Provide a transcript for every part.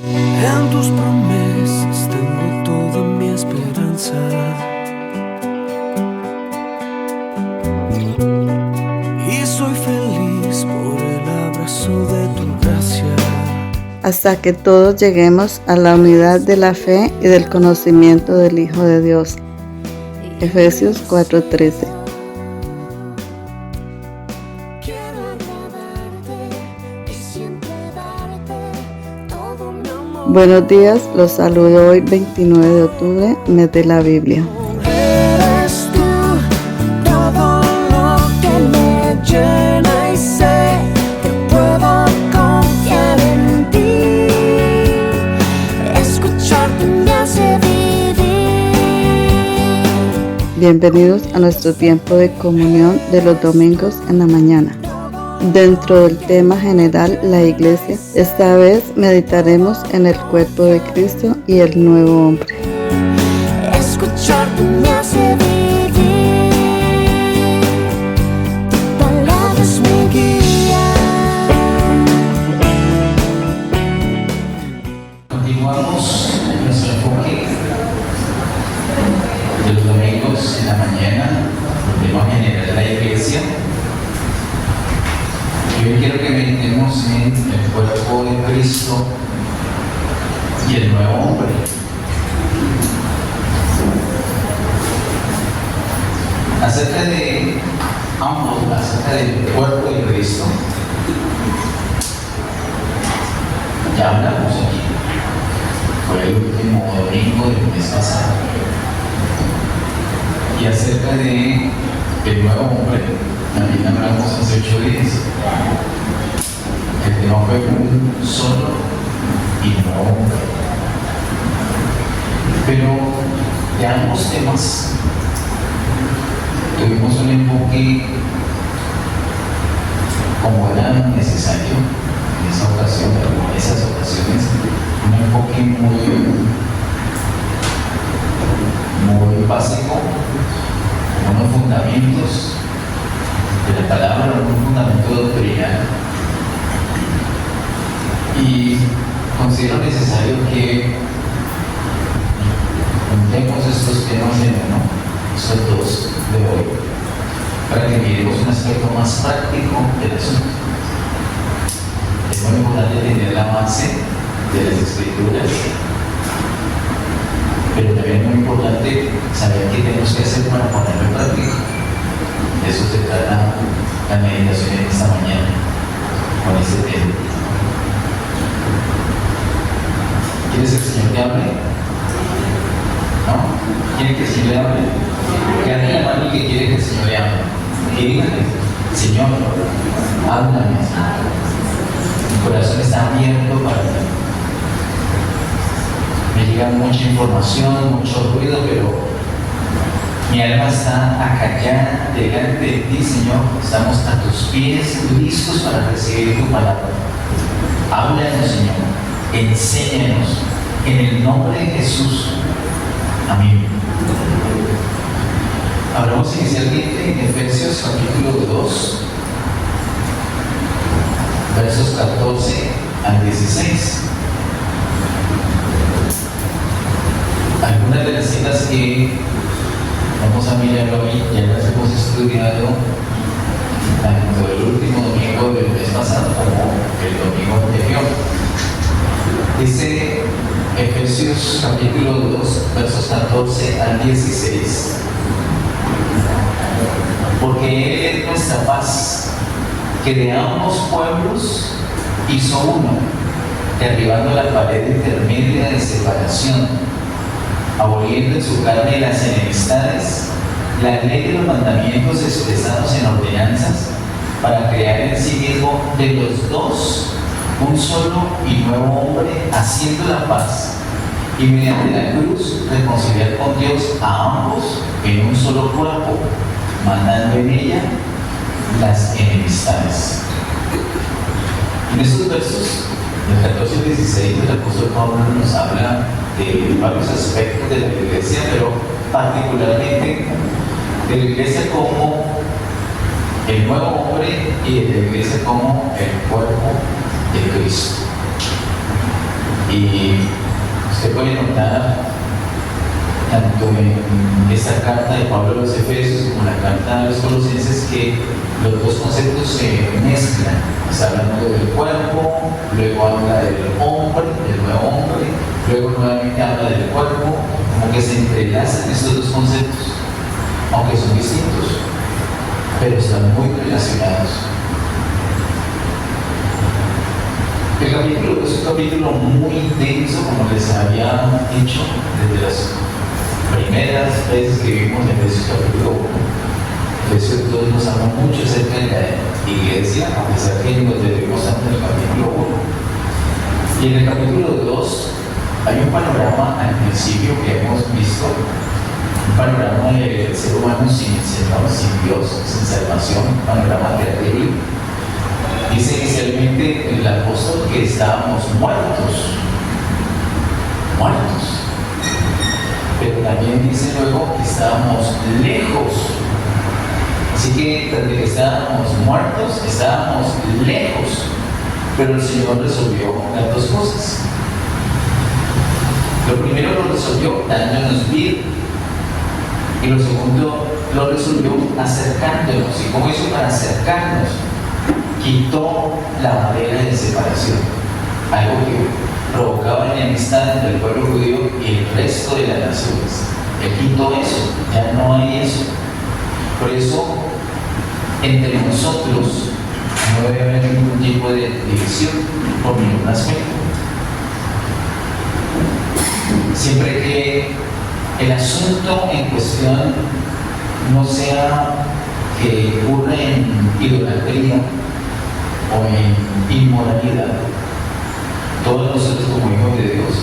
En tus promesas tengo toda mi esperanza. Y soy feliz por el abrazo de tu gracia. Hasta que todos lleguemos a la unidad de la fe y del conocimiento del Hijo de Dios. Efesios 4:13. Buenos días, los saludo hoy 29 de octubre, mes de la Biblia. Eres tú todo lo que me llena y sé que puedo confiar en ti. Escucharte me hace vivir. Bienvenidos a nuestro tiempo de comunión de los domingos en la mañana. Dentro del tema general, la iglesia, esta vez meditaremos en el cuerpo de Cristo y el nuevo hombre. Escucharte me hace vivir. Tu palabra es mi guía. Continuamos nuestro enfoque de los domingos en la mañana, el tema general de la iglesia. Y hoy quiero que meditemos en el cuerpo de Cristo y el nuevo hombre. Acerca de ambos, acerca del cuerpo de Cristo, ya hablamos aquí. Fue el último domingo del mes pasado. Y acerca de el nuevo hombre, también hablamos hace 8 días. El tema fue un solo y nuevo hombre. Pero de ambos temas tuvimos un enfoque como era necesario en esa ocasión, en esas ocasiones, un enfoque muy básico, unos fundamentos de la palabra, un fundamento doctrinal. Y considero necesario que juntemos estos temas en uno, estos dos de hoy, para que miremos un aspecto más práctico del asunto. Es muy importante tener la base de las escrituras, pero también es muy importante saber qué tenemos que hacer para ponerlo en práctica. De eso se trata la meditación en esta mañana con este tema. ¿Quieres que el Señor te hable? ¿No? ¿Quiere que el Señor le hable? Que haga la mano que quiere que el Señor le hable. Y dígale, Señor, háblame. Mi corazón está abierto para ti. Me llega mucha información, mucho ruido, pero mi alma está acallada delante de ti, Señor. Estamos a tus pies, listos para recibir tu palabra. Háblanos, Señor. Enséñanos. En el nombre de Jesús. Amén. Hablamos inicialmente en Efesios capítulo 2, versos 14 al 16. Algunas de las citas que vamos a mirar hoy ya las hemos estudiado tanto el último domingo del mes pasado como el domingo anterior. Dice Efesios capítulo 2, versos 14 al 16. Porque Él es nuestra paz, que de ambos pueblos hizo uno, derribando la pared intermedia de separación, aboliendo en su carne las enemistades, la ley de los mandamientos expresados en ordenanzas, para crear en sí mismo de los dos un solo y nuevo hombre, haciendo la paz, y mediante la cruz reconciliar con Dios a ambos en un solo cuerpo, mandando en ella las enemistades. En estos versos, del 14 al 16, el apóstol Pablo nos habla de varios aspectos de la iglesia, pero particularmente de la iglesia como el nuevo hombre y de la iglesia como el cuerpo de Cristo. Y usted puede notar, tanto en esta carta de Pablo a los Efesios como en la carta a los Colosenses, que los dos conceptos se mezclan. Está hablando del cuerpo, luego habla del hombre, del nuevo hombre, luego nuevamente habla del cuerpo, como que se entrelazan estos dos conceptos, aunque son distintos, pero están muy relacionados. El capítulo es un capítulo muy intenso, como les había dicho, desde las primeras veces que vimos en Efesios capítulo 1. Efesios 2 nos habla mucho acerca de la iglesia, a pesar que nos debemos tanto en el capítulo 1. Y en el capítulo 2 hay un panorama al principio que hemos visto, un panorama del ser humano sin Dios, sin salvación, un panorama terrible. Dice inicialmente el apóstol que estábamos muertos, pero también dice luego que estábamos lejos. Así que desde que estábamos muertos, estábamos lejos, pero el Señor resolvió las dos cosas. Lo primero lo resolvió dándonos vida, y lo segundo lo resolvió acercándonos. ¿Y cómo hizo para acercarnos? Quitó la barrera de separación, algo que provocaba enemistad entre el pueblo judío y el resto de las naciones. Él quitó eso, ya no hay eso. Por eso, entre nosotros no debe haber ningún tipo de división por ningún aspecto. Siempre que el asunto en cuestión no sea que ocurra en idolatría o en inmoralidad, todos nosotros como hijos de Dios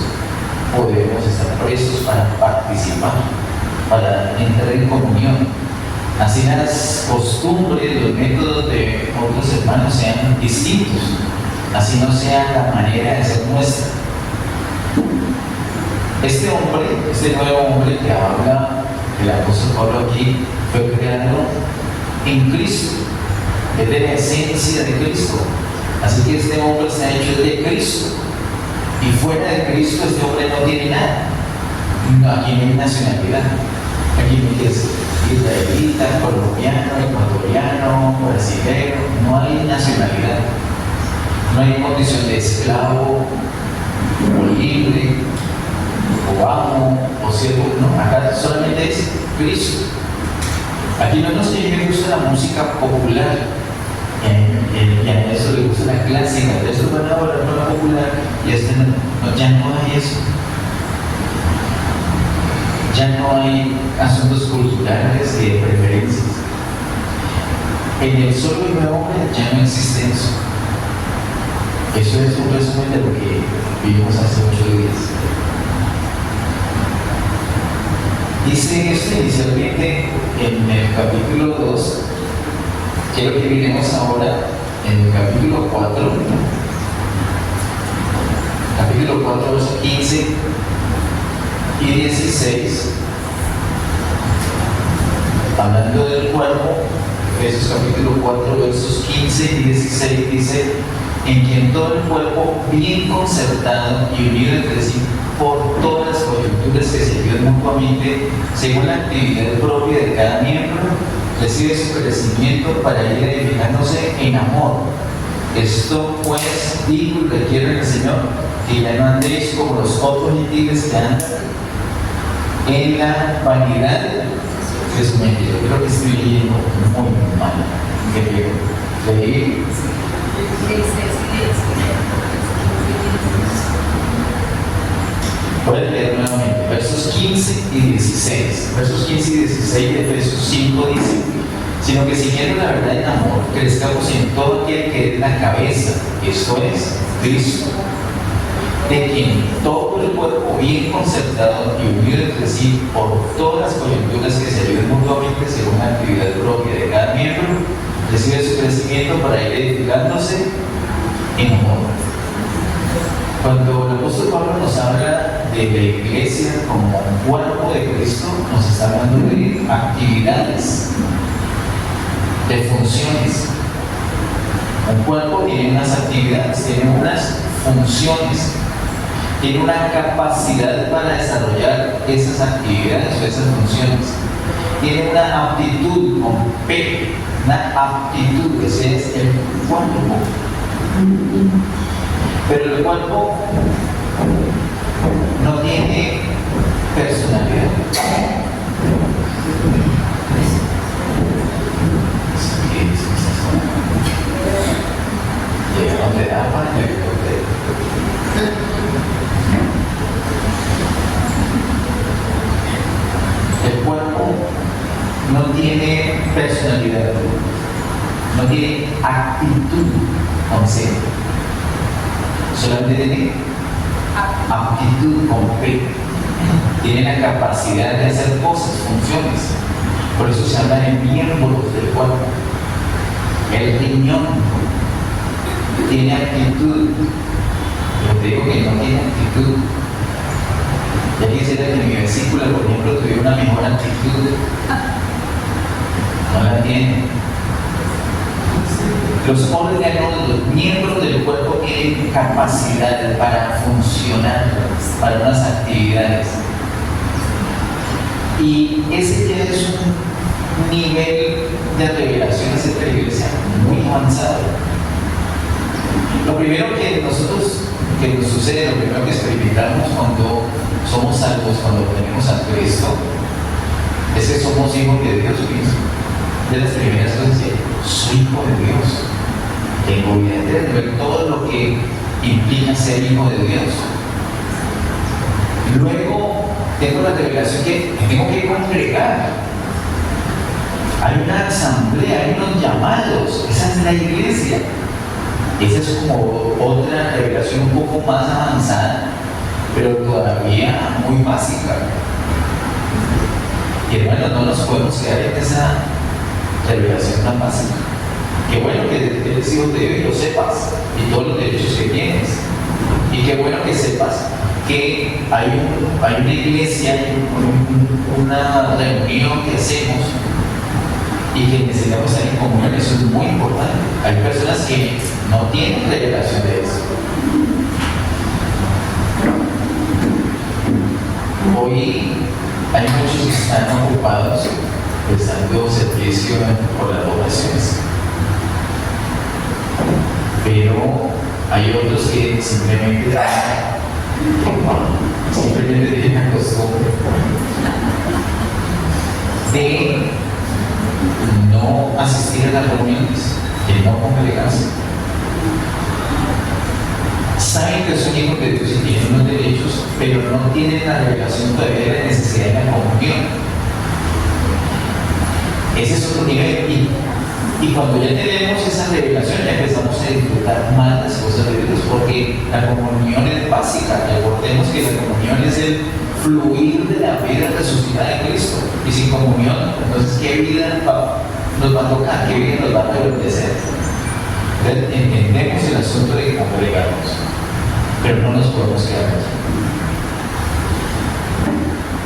podemos estar prestos para participar, para entrar en comunión. Así las costumbres, los métodos de otros hermanos sean distintos, así no sea la manera de ser nuestra. Este nuevo hombre que habla el apóstol Pablo aquí, fue creado en Cristo, es de la esencia de Cristo. Así que este hombre se ha hecho de Cristo, y fuera de Cristo este hombre no tiene nada. Aquí no hay nacionalidad, aquí no es israelita, colombiano, ecuatoriano, brasileño, no hay nacionalidad, no hay condición de esclavo o libre o amo o siervo, no, acá solamente es Cristo. Aquí no nos gusta la música popular, y a eso le gusta la clásica, a eso van a hablar con la popular, y ya no hay eso. Ya no hay asuntos culturales y de preferencias. En el solo y nuevo hombre ya no existe eso. Eso es un resumen de lo que vivimos hace 8 días. Dice esto inicialmente en el capítulo 2. Quiero que miremos ahora en el capítulo 4. Capítulo 4, versos 15 y 16. Hablando del cuerpo, Efesios capítulo 4, versos 15 y 16 dice: en quien todo el cuerpo, bien concertado y unido entre sí por todas las coyunturas que se ayudan mutuamente, según la actividad propia de cada miembro, recibe su crecimiento para ir edificándose en amor. Esto pues digo y requiere el Señor, que ya no andéis como los otros gentiles que andan en la vanidad de su mente. Yo creo que estoy leyendo muy mal. Leí. Voy a leer nuevamente versos 15 y 16. Versos 15 y 16 de Efesios 5 dice: sino que siguiendo la verdad en amor, crezcamos en todo aquel que es la cabeza, esto es, Cristo, de quien todo el cuerpo bien concertado y unido entre sí por todas las coyunturas que se ayudan mutuamente según la actividad propia de cada miembro, recibe su crecimiento para ir edificándose en amor. Cuando el apóstol Pablo nos habla de la iglesia como un cuerpo de Cristo, nos está hablando de actividades, de funciones. Un cuerpo tiene unas actividades, tiene unas funciones. tiene una capacidad para desarrollar esas actividades o esas funciones. Tiene una aptitud con P, una aptitud, ese es el cuerpo. Pero el cuerpo no tiene personalidad. Llegaron de agua y el cuerpo no tiene personalidad, no tiene actitud con C, solamente tiene aptitud con P, tiene la capacidad de hacer cosas, funciones. Por eso se habla de miembros del cuerpo. El riñón tiene actitud, pero te digo que no tiene actitud. Ya quisiera que mi vesícula, por ejemplo, tuviera una mejor actitud. No la tiene. Los órganos, los miembros del cuerpo tienen capacidad para funcionar, para unas actividades. Y ese ya es un nivel de revelación hacia la iglesia muy avanzado. Lo primero que nos sucede, lo primero que experimentamos cuando somos salvos, cuando tenemos a Cristo, es que somos hijos de Dios mismo. De las primeras cosas que soy hijo de Dios, tengo vida eterna, todo lo que implica ser hijo de Dios. Luego tengo la revelación que me tengo que congregar. Hay una asamblea, hay unos llamados, esa es la iglesia. Esa es como otra revelación un poco más avanzada, pero todavía muy básica. Y hermanos, no nos podemos quedar en esa revelación tan básica. Qué bueno que eres hijo de Dios y lo sepas, y todos los derechos que tienes. Y qué bueno que sepas que hay una iglesia, una reunión que hacemos y que necesitamos estar en comunión. Eso es muy importante. Hay personas que no tienen revelación de eso. Hoy hay muchos que están ocupados prestando servicio por las vocaciones, pero hay otros que simplemente tienen la costumbre de no asistir a las reuniones, de no congregarse. Saben que son hijos de Dios y tienen unos derechos, pero no tienen la revelación todavía de la necesidad de la comunión. Ese es otro nivel. Y cuando ya tenemos esa revelación, ya empezamos a disfrutar más las cosas de Dios, porque la comunión es básica. Recordemos que la comunión es el fluir de la vida resucitada de Cristo. Y sin comunión, entonces, ¿qué vida nos va a tocar? ¿Qué vida nos va a agradecer? Entonces, entendemos el asunto de congregarnos, pero no nos podemos quedar aquí.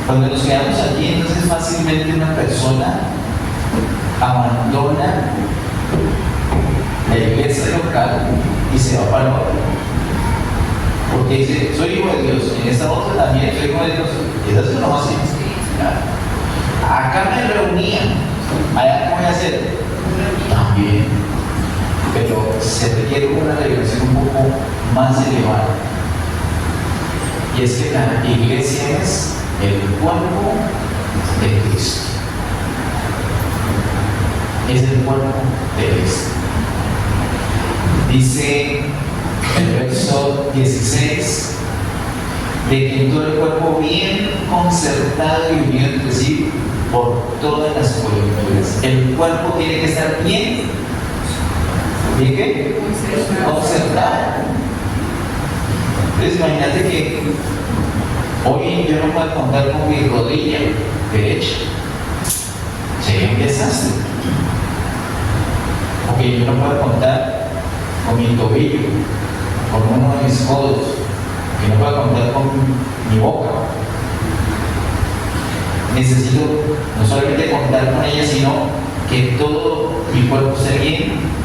Cuando nos quedamos aquí, entonces fácilmente una persona abandona la iglesia local y se va para la otra. Porque dice, soy hijo de Dios, en esta otra también soy hijo de Dios. Y eso es lo más simple. Acá me reunían, allá ¿qué voy a hacer? También. Pero se requiere una revelación un poco más elevada. Y es que la iglesia es el cuerpo de Cristo. Es el cuerpo de Cristo. Dice el verso 16, de que en todo el cuerpo bien concertado y unido entre sí por todas las coyunturas. El cuerpo tiene que estar bien. ¿Bien qué? Concertado. Entonces imagínate que hoy yo no puedo contar con mi rodilla derecha. Sería un desastre. Porque yo no puedo contar con mi tobillo, con uno de mis codos, que no puedo contar con mi boca. Necesito no solamente contar con ella, sino que todo mi cuerpo esté bien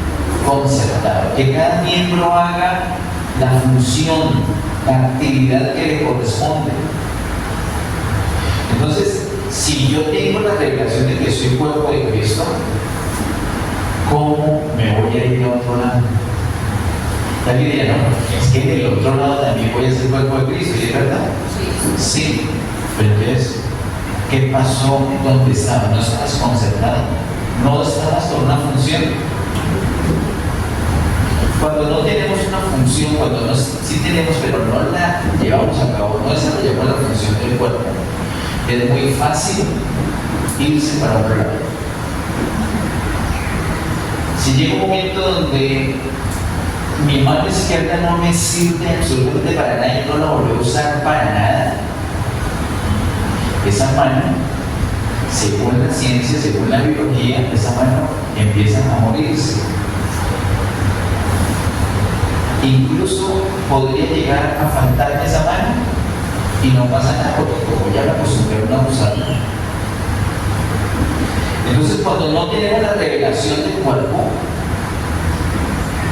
concertado, que cada miembro haga la función la actividad que le corresponde. Entonces, si yo tengo la revelación de que soy cuerpo de Cristo, ¿cómo me voy a ir a otro lado? Alguien diría, no, es que en el otro lado también voy a ser cuerpo de Cristo, ¿y es verdad? Sí, pero entonces, ¿qué pasó donde estaba? No estabas concentrado, no estabas con una función. Cuando no tenemos una función, cuando sí tenemos, pero no la llevamos a cabo, no desarrollamos la función del cuerpo, es muy fácil irse para otro lado. Si llega un momento donde mi mano izquierda no me sirve absolutamente para nada y no la volví a usar para nada, esa mano, según la ciencia, según la biología, esa mano empieza a morirse. Incluso podría llegar a faltarme esa mano y no pasa nada porque como ya me acostumbré a no usarla. Entonces, cuando no tenemos la revelación del cuerpo,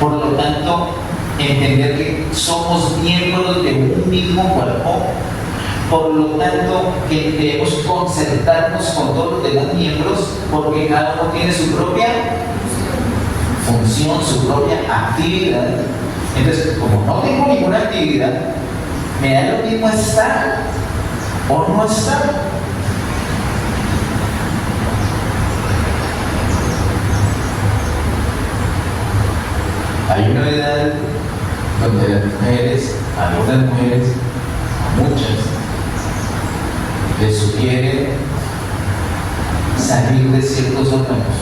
por lo tanto, entender que somos miembros de un mismo cuerpo, por lo tanto, que debemos concertarnos con todos los demás miembros porque cada uno tiene su propia función, su propia actividad. Entonces, como no tengo ninguna actividad, me da lo mismo estar o no estar. Hay una edad donde las mujeres, algunas mujeres, muchas, les sugieren salir de ciertos órganos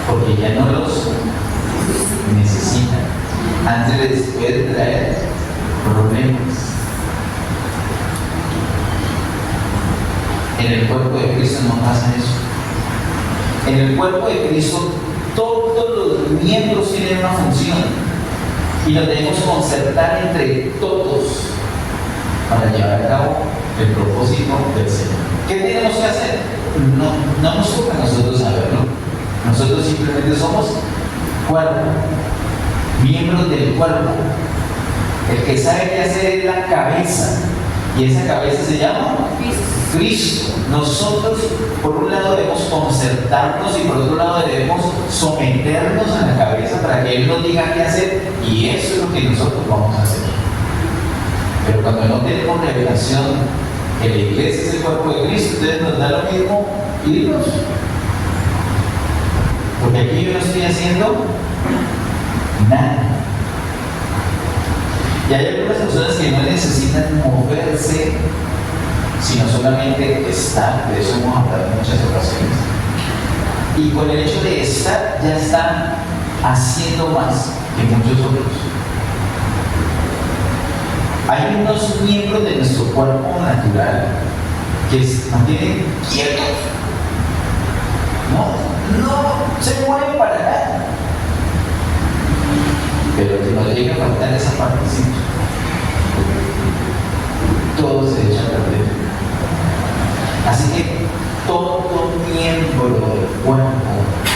porque ya no los necesitan. Antes les puede traer problemas. En el cuerpo de Cristo no pasa eso. En el cuerpo de Cristo todos los miembros tienen una función y lo debemos concertar entre todos para llevar a cabo el propósito del Señor. ¿Qué tenemos que hacer? No nos toca a nosotros saberlo. Nosotros simplemente somos cuerpo, miembros del cuerpo. El que sabe qué hacer es la cabeza, y esa cabeza se llama Cristo. Nosotros, por un lado, debemos concertarnos y por otro lado debemos someternos a la cabeza para que Él nos diga qué hacer, y eso es lo que nosotros vamos a hacer. Pero cuando no tenemos revelación que la iglesia es el cuerpo de Cristo, entonces nos da lo mismo irnos. Porque aquí yo no estoy haciendo nada. Y hay algunas personas que no necesitan moverse, sino solamente estar. De eso hemos hablado en muchas ocasiones. Y con el hecho de estar, ya están haciendo más que muchos otros. Hay unos miembros de nuestro cuerpo natural que se mantienen quietos. No se mueven para nada. Pero que no llega a faltar esa partecita. Todo se echa a perder. Así que todo miembro del cuerpo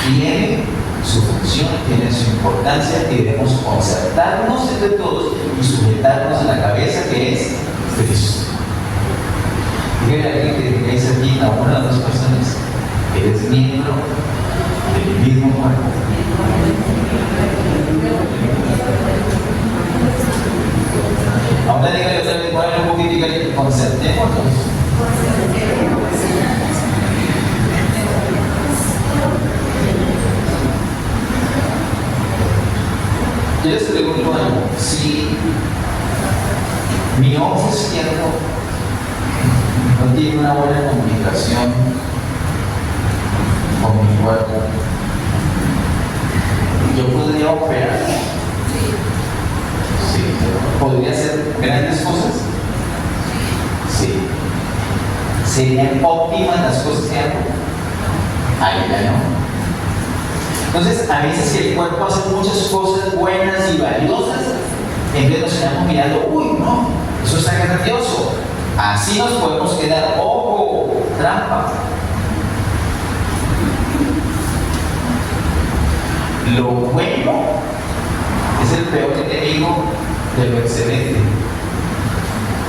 tiene su función, tiene su importancia, y debemos concertarnos entre todos y sujetarnos a la cabeza que es Cristo. Dígale a alguien que dice aquí a una de las personas: eres miembro del mismo cuerpo. Ahora dígale otra vez, muévele un poquito y dígale: concertémonos. Yo les pregunto algo: si mi ojo izquierdo no tiene una buena comunicación con mi cuerpo, yo podría operar. Sí. ¿Podría hacer grandes cosas? Sí. ¿Serían óptimas las cosas que hago? Ahí ya no. Entonces, a veces el cuerpo hace muchas cosas buenas y valiosas, entonces nos quedamos mirando: uy, no, eso está grandioso. Así nos podemos quedar. ¡Ojo! Trampa. Lo bueno es el peor enemigo de lo excelente.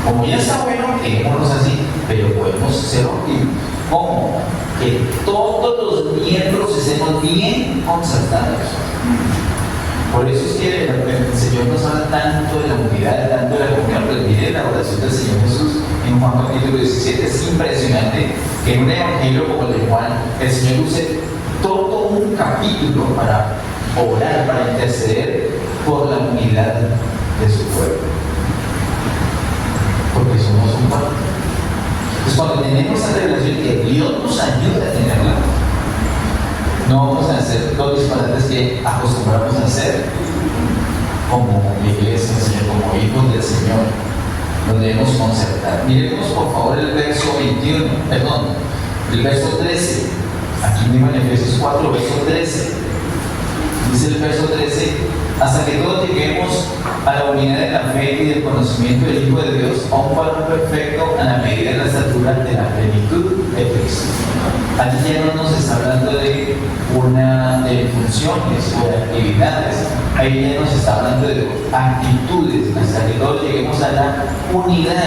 Como ya está bueno, quedémonos así, pero podemos ser óptimos. ¿Cómo? Que todos los miembros estemos bien concertados. Por eso es que el Señor nos habla tanto de la unidad, tanto de la comunión. Pues miren la oración del Señor Jesús en Juan capítulo 17, es impresionante que en un evangelio como el de Juan, el Señor use todo un capítulo para orar, para interceder por la unidad de su pueblo. Porque somos un pueblo. Entonces cuando tenemos esa revelación que Dios nos ayuda a tenerla, no vamos a hacer los disparates que acostumbramos a hacer como iglesia del Señor, como hijos del Señor. Nos debemos concertar. Miremos por favor el verso 21, el verso 13. Aquí mismo en Efesios 4, verso 13. Dice el verso 13: hasta que todos lleguemos a la unidad de la fe y del conocimiento del Hijo de Dios, a un varón perfecto a la medida de la estatura de la plenitud de Cristo. Aquí ya no nos está hablando de funciones o de actividades, ahí ya nos está hablando de actitudes, hasta que todos lleguemos a la unidad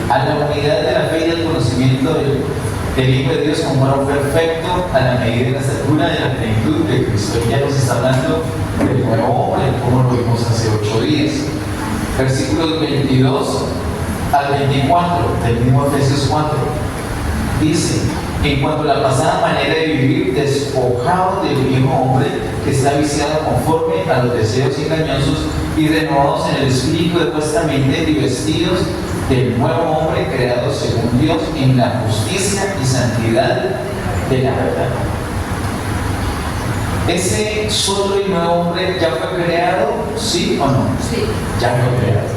de la fe y del conocimiento del Hijo de Dios, como varón perfecto a la medida de la estatura de la plenitud de Cristo. Y ya nos está hablando del nuevo hombre, como lo vimos hace 8 días. Versículos 22 al 24 del mismo Efesios 4 dice: en cuanto a la pasada manera de vivir, despojados del viejo hombre que está viciado conforme a los deseos engañosos, y renovados en el espíritu de vuestra mente, y vestidos del nuevo hombre creado según Dios en la justicia y santidad de la verdad. ¿Ese solo y nuevo hombre ya fue creado? ¿Sí o no? Sí. Ya fue creado.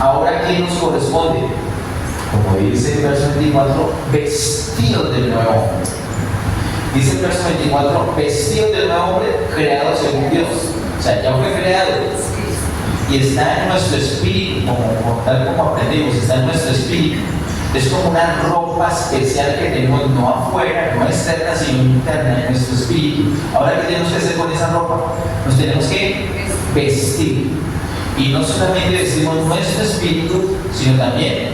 Ahora, ¿qué nos corresponde? Como dice el verso 24, vestidos del nuevo hombre. Dice el verso 24, vestidos del nuevo hombre creado según Dios. O sea, ya fue creado. Y está en nuestro espíritu, tal como aprendimos, está en nuestro espíritu. Es como una ropa especial que tenemos, no afuera, no externa, sino interna en nuestro espíritu. Ahora, ¿qué tenemos que hacer con esa ropa? Nos tenemos que vestir. Y no solamente vestimos nuestro espíritu, sino también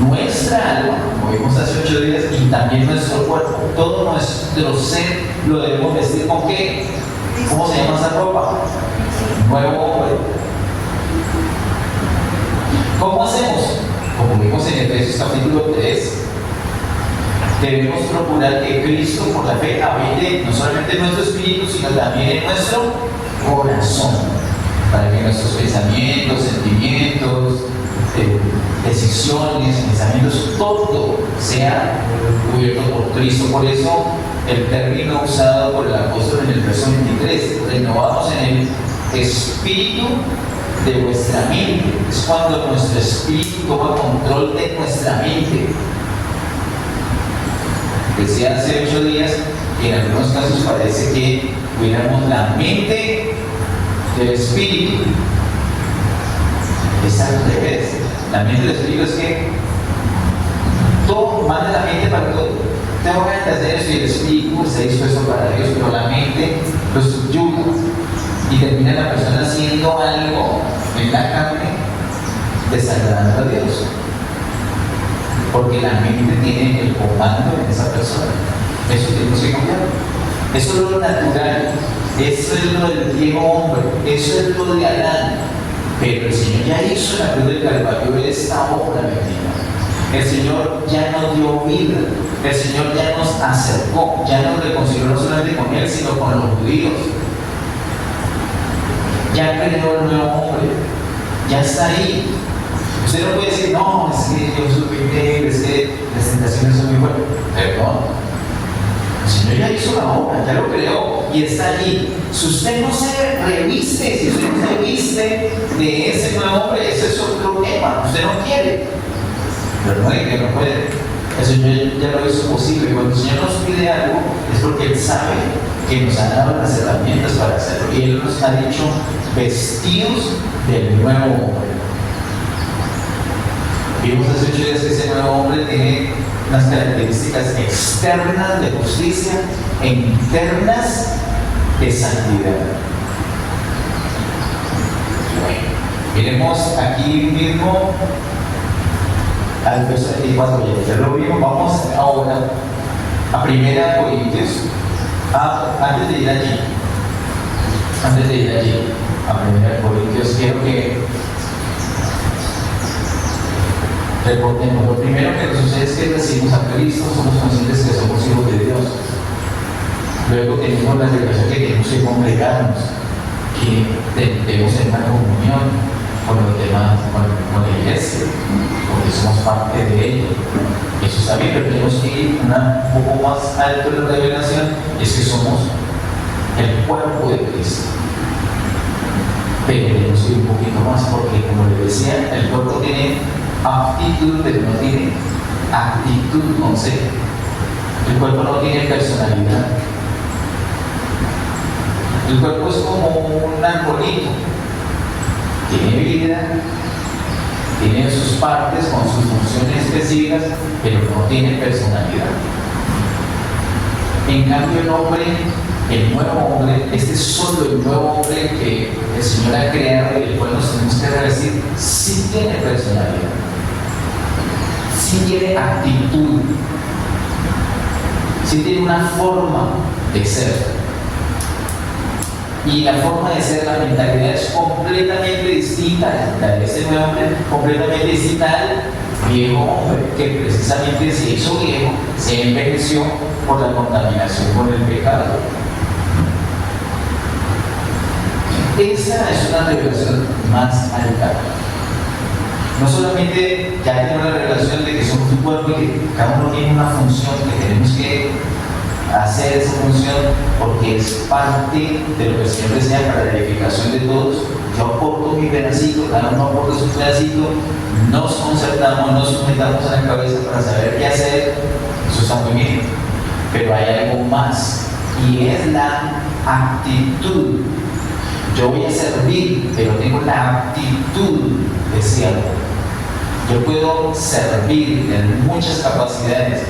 nuestra alma, como vimos hace 8 días, y también nuestro cuerpo. Todo nuestro ser lo debemos vestir con ¿qué? ¿Cómo se llama esa ropa? Nuevo hombre. ¿Cómo hacemos? Como vimos en Efesios capítulo 3, debemos procurar que Cristo por la fe habite no solamente en nuestro espíritu, sino también en nuestro corazón, para que nuestros pensamientos, sentimientos, decisiones, pensamientos, todo sea cubierto por Cristo. Por eso el término usado por el apóstol en el verso 23, renovados en el espíritu de vuestra mente, es cuando nuestro espíritu toma control de nuestra mente. Decía hace 8 días que en algunos casos parece que tuviéramos la mente del espíritu. Es al revés. La mente del espíritu es que todo manda la mente para todo. Tengo ganas de hacer esto y el espíritu está dispuesto para Dios, pero la mente lo subyuga y termina la persona haciendo algo en la carne desagradando a Dios, porque la mente tiene el comando en esa persona. Eso tenemos que cambiar. Eso es lo natural, eso es lo del viejo hombre, eso es lo de Adán. Pero el Señor ya hizo la cruz del Calvario, Él está obra bendita. El Señor ya nos dio vida, el Señor ya nos acercó, ya nos reconcilió no solamente con Él, sino con los judíos. Ya creó el nuevo hombre, ya está ahí. Usted no puede decir, no, es que yo soy débil, es que las tentaciones son muy fuertes. Perdón. El Señor ya hizo la obra, ya lo creó y está allí. Si usted no se reviste, si usted no se viste de ese nuevo hombre, ese es otro tema. Usted no quiere. Pero no es que no puede. El Señor ya lo hizo posible. Cuando el Señor nos pide algo, es porque Él sabe que nos ha dado las herramientas para hacerlo. Y Él nos ha dicho, vestidos del nuevo hombre. Vimos hace 8 días que ese nuevo hombre tiene unas características externas de justicia e internas de santidad. Miremos aquí mismo al verso 24, ya lo vimos. Vamos ahora a 1 Corintios, antes de ir allí, a 1 Corintios, quiero que recordemos. Lo primero que nos sucede es que recibimos a Cristo, somos conscientes que somos hijos de Dios. Luego tenemos la revelación que tenemos que congregarnos, que debemos tener una comunión con los demás, con la iglesia, porque somos parte de ella. Eso está bien, pero tenemos que ir un poco más alto en la revelación, es que somos el cuerpo de Cristo. Pero tenemos que ir un poquito más, porque como les decía, el cuerpo tiene aptitud, pero no tiene actitud con C. El cuerpo no tiene personalidad. El cuerpo es como un arbolito, tiene vida, tiene sus partes con sus funciones específicas, pero no tiene personalidad. En cambio, el hombre, el nuevo hombre, este es solo el nuevo hombre que el Señor ha creado y el cual nos tenemos que revestir, sí tiene personalidad, sí tiene actitud, sí tiene una forma de ser. Y la forma de ser, la mentalidad es completamente distinta, la de este nuevo hombre, completamente distinta al viejo hombre, que precisamente se hizo viejo, se envejeció por la contaminación con el pecado. Esa es una revelación más alta. No solamente ya tenemos la revelación de que somos un cuerpo y que cada uno tiene una función, que tenemos que hacer esa función porque es parte de lo que el Señor desea para la edificación de todos. Yo aporto mi pedacito, cada uno aporta su pedacito, nos concertamos, nos sujetamos a la cabeza para saber qué hacer. Eso está muy bien, pero hay algo más y es la actitud. Yo voy a servir, pero tengo la actitud de siervo. Yo puedo servir, tener muchas capacidades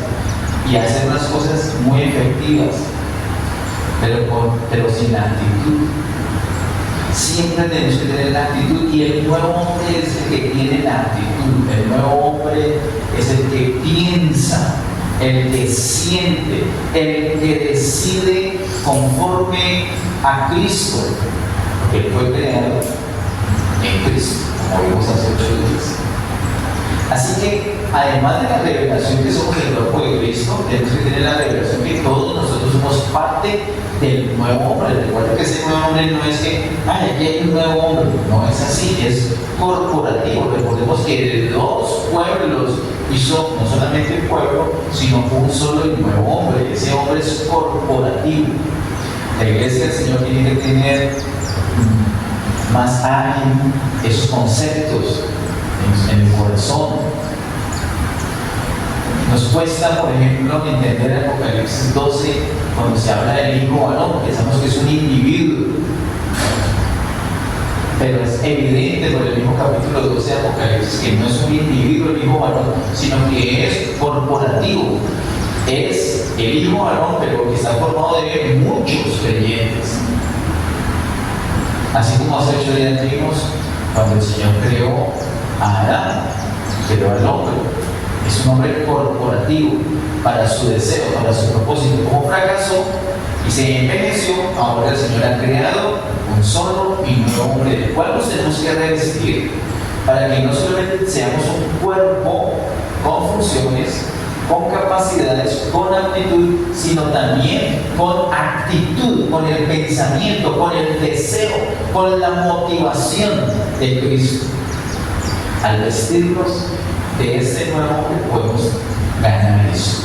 y hacer unas cosas muy efectivas, pero sin la actitud. Siempre tenemos que tener la actitud, y el nuevo hombre es el que tiene la actitud. El nuevo hombre es el que piensa, el que siente, el que decide conforme a Cristo, porque fue creado en Cristo, como vimos hace 8 días. Así que, además de la revelación que somos el cuerpo de Cristo, tenemos que tener la revelación que todos nosotros somos parte del nuevo hombre. Recuerda que ese nuevo hombre no es que, aquí hay un nuevo hombre, no es así, es corporativo. Recordemos que de 2 pueblos hizo no solamente el pueblo, sino un solo y nuevo hombre. Ese hombre es corporativo. La iglesia del Señor tiene que tener más ágil esos conceptos en el corazón. Nos cuesta, por ejemplo, entender el Apocalipsis 12 cuando se habla del hijo varón. Pensamos que es un individuo, pero es evidente por el mismo capítulo 12 de Apocalipsis que no es un individuo el hijo varón, sino que es corporativo. Es el hijo varón, pero que está formado de muchos creyentes. Así como hace 8 días vimos cuando el Señor creó a Adán, creó al hombre. Es un hombre corporativo para su deseo, para su propósito. Como fracasó y se envejeció, ahora el Señor ha creado un solo y nuevo hombre, del cual nos tenemos que revestir para que no solamente seamos un cuerpo con funciones, con capacidades, con aptitud, sino también con actitud, con el pensamiento, con el deseo, con la motivación de Cristo. Al vestirnos de este nuevo hombre podemos ganar eso.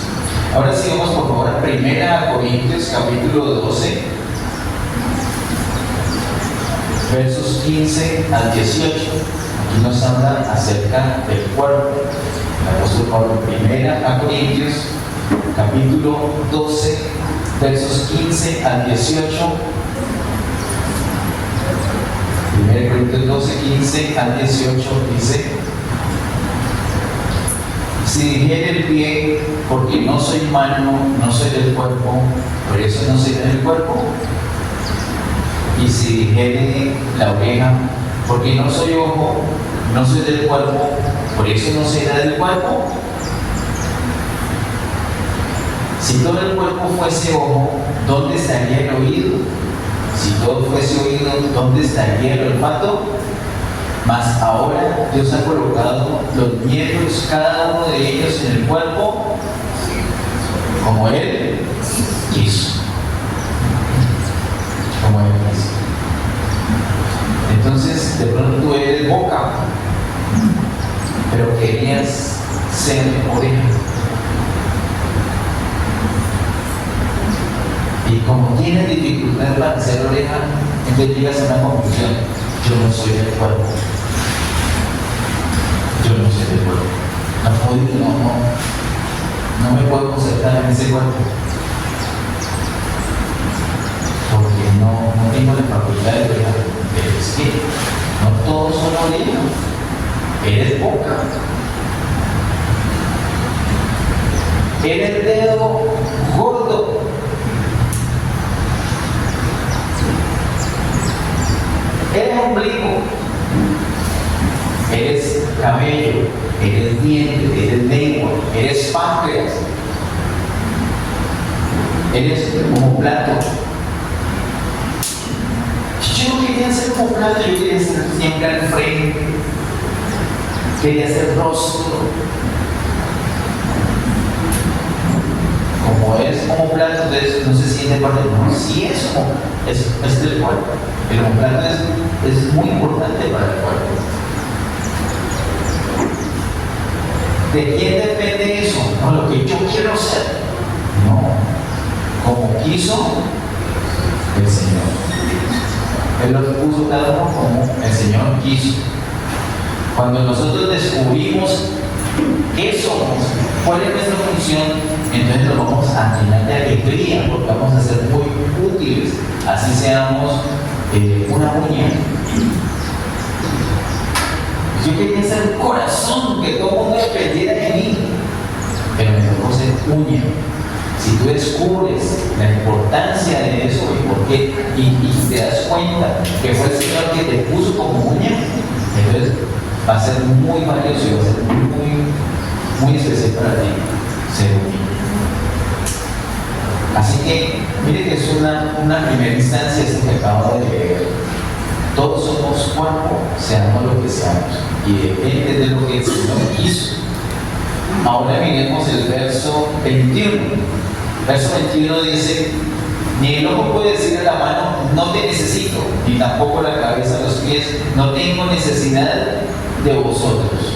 Ahora sí, vamos por favor a 1 Corintios capítulo 12, versos 15 al 18. Aquí nos habla acerca del cuerpo. El apóstol Pablo, 1 Corintios capítulo 12, versos 15 al 18. 1 Corintios 12, 15 al 18 dice: si dijere el pie, porque no soy mano, no soy del cuerpo, por eso no soy del cuerpo. Y si dijere la oreja, Porque no soy ojo, no soy del cuerpo, por eso no soy nada del cuerpo. Si todo el cuerpo fuese ojo, ¿dónde estaría el oído? Si todo fuese oído, ¿dónde estaría el olfato? Mas ahora Dios ha colocado los miembros, cada uno de ellos, en el cuerpo, como Él quiso. Como Él quiso. Entonces, de pronto tú eres boca, pero querías ser oreja. Y como tienes dificultad para ser oreja, entonces llegas a una conclusión: yo no soy del cuerpo. Yo no soy del cuerpo. No me puedo concertar en ese cuerpo. Porque no tengo la facultad de oreja. Pero es que no todos son oreja. Eres boca. Eres dedo gordo. Eres ombligo, eres cabello, eres diente, eres lengua, eres páncreas, eres omoplato. Yo no quería ser omoplato, yo quería ser siempre al frente, quería ser rostro. Como es omoplato, entonces no se siente parte de no, sí es del cuerpo. El omoplato es muy importante para el cuerpo. ¿De quién depende eso? No, lo que yo quiero ser. No, como quiso el Señor. Él lo puso cada uno como el Señor quiso. Cuando nosotros descubrimos qué somos, cuál es nuestra función, entonces nos vamos a llenar de alegría, porque vamos a ser muy útiles, así seamos una uña. Yo quería ser corazón, que todo el mundo dependiera de mí, pero me tocó ser uña. Si tú descubres la importancia de eso y por qué, y te das cuenta que fue el Señor que te puso como uña, entonces va a ser muy valioso y va a ser muy especial para ti ser uña. Así que, mire que es una primera instancia esto que acabo de leer. Todos somos cuerpo, seamos lo que seamos, y depende de lo que el Señor quiso. Ahora miremos el verso 21. Verso 21 dice: ni el ojo puede decir a la mano, no te necesito, ni tampoco la cabeza a los pies, no tengo necesidad de vosotros.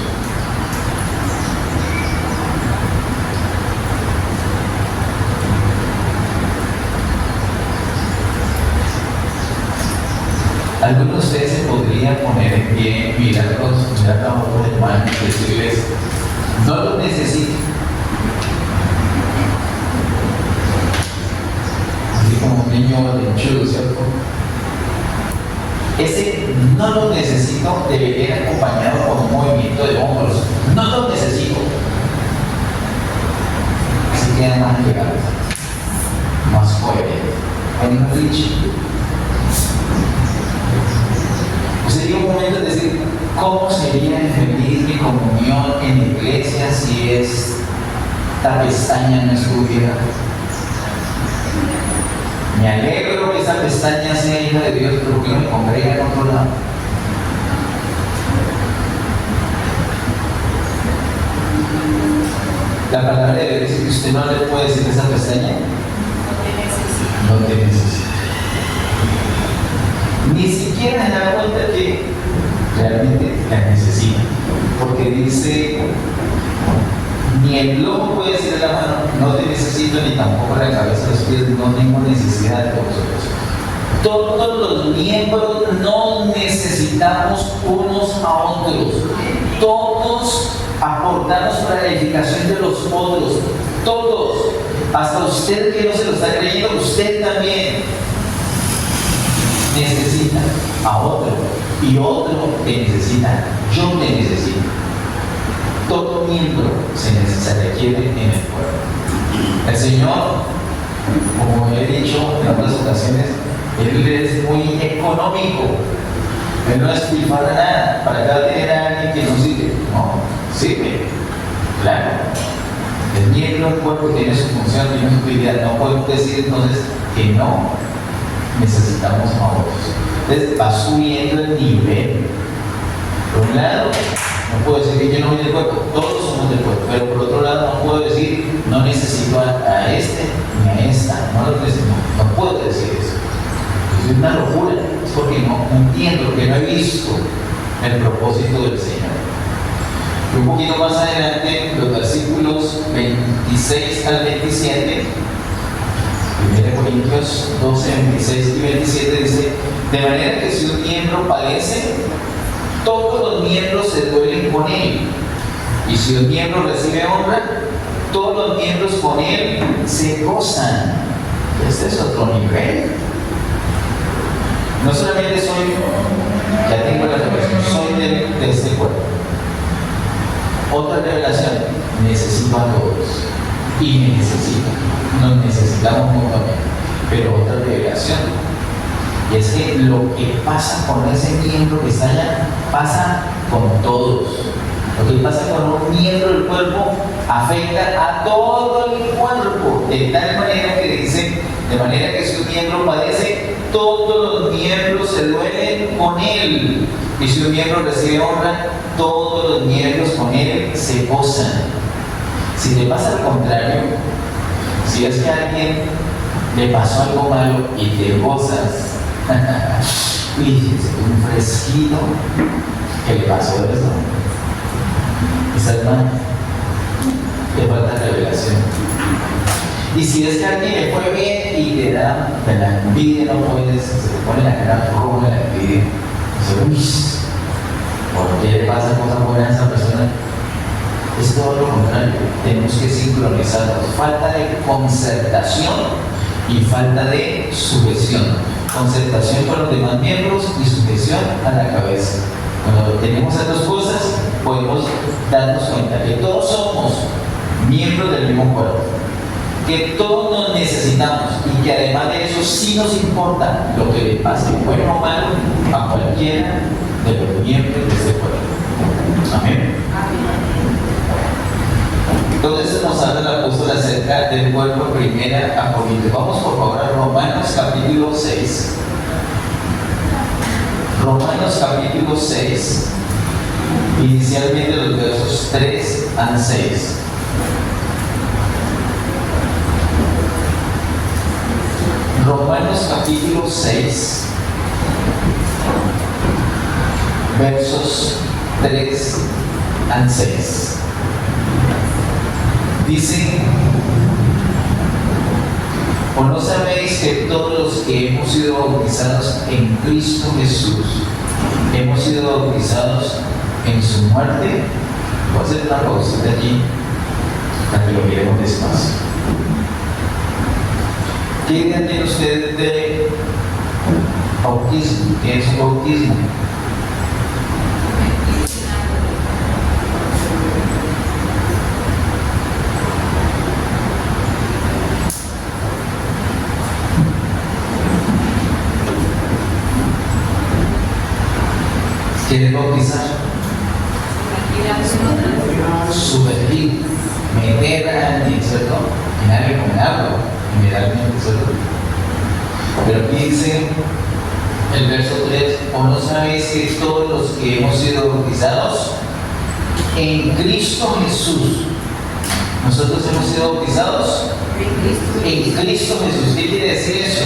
Algunos de ustedes se podrían poner en pie, mirar a otro hermano y decirles: no lo necesito. Así como un niño berrinchudo, ¿cierto? Ese no lo necesito debería ir acompañado con un movimiento de hombros. No lo necesito. Así queda más legal, más coherente. Hay un Richie. Sería un momento de decir: ¿cómo sería feliz mi comunión en la iglesia si esta pestaña no estuviera? Me alegro que esta pestaña sea hija de Dios, pero que no me congrega en otro lado. La palabra de Dios dice que usted no le puede decir a esa pestaña: no te necesito. Ni siquiera se da cuenta que realmente la necesita, porque dice: ni el ojo puede decir a la mano, no te necesito, ni tampoco la cabeza, los pies, no tengo necesidad de vosotros. Todos los miembros no necesitamos unos a otros, todos aportamos para la edificación de los otros, todos, hasta usted que no se lo está creyendo, usted también necesita a otro, y otro te necesita. Yo te necesito. Todo miembro se requiere en el cuerpo. El Señor, como he dicho en otras ocasiones, Él es muy económico. Él no despilfarra nada para acá tener a alguien que no sirve. No, sirve. Claro. El miembro del cuerpo tiene su función, tiene su utilidad. No podemos decir entonces que no necesitamos a otros. Entonces va subiendo el nivel. Por un lado, no puedo decir que yo no soy del cuerpo, todos somos del cuerpo, pero por otro lado no puedo decir no necesito a este ni a esta, no puedo decir eso. Es una locura, es porque no entiendo, porque no he visto el propósito del Señor. Y un poquito más adelante, los versículos 26 al 27, 1 Corintios 12, 26 y 27 dice: de manera que si un miembro padece, todos los miembros se duelen con él. Y si un miembro recibe honra, todos los miembros con él se gozan. Este es otro nivel. No solamente soy, ya tengo la revelación, soy de este cuerpo. Otra revelación, necesito a todos. Y me necesitan. Nos necesitamos mutuamente. Pero otra revelación, y es que lo que pasa con ese miembro que está allá, pasa con todos. Lo que pasa con un miembro del cuerpo afecta a todo el cuerpo, de tal manera que dice, de manera que si un miembro padece, todos los miembros se duelen con él. Y si un miembro recibe honra, todos los miembros con él se gozan. Si te pasa al contrario, si es que a alguien le pasó algo malo y te gozas, uy, un fresquito que le pasó eso. Esa hermana le falta revelación. Y si es que a alguien le fue bien y te da de la envidia, no puedes, se te pone la cara roja la envidia. Dice, uy, ¿por qué le pasa cosas buenas a esa persona? Es todo lo contrario. Tenemos que sincronizarnos. Falta de concertación y falta de sujeción. Concertación con los demás miembros y sujeción a la cabeza. Cuando tenemos esas dos cosas, podemos darnos cuenta que todos somos miembros del mismo cuerpo, que todos nos necesitamos y que además de eso sí nos importa lo que le pase, bueno o malo, a cualquiera de los miembros de este cuerpo. Amén. Entonces nos habla el apóstol acerca del cuerpo en 1 Corintios. Vamos por favor a Romanos capítulo 6. Romanos capítulo 6, inicialmente los versos 3 al 6. Romanos capítulo 6, versos 3 al 6. Dice: ¿o no sabéis que todos los que hemos sido bautizados en Cristo Jesús, hemos sido bautizados en su muerte? Voy a hacer una pausa de allí para que lo miremos despacio. ¿Qué idea tienen ustedes de bautismo? ¿Qué es un bautismo? ¿Quiere bautizar? Sumergir, meter a alguien, ¿cierto? En alguien con agua, generalmente, ¿cierto? Pero aquí dice el verso 3: ¿o no sabéis que todos los que hemos sido bautizados en Cristo Jesús, nosotros hemos sido bautizados en Cristo Jesús? ¿Qué quiere decir eso?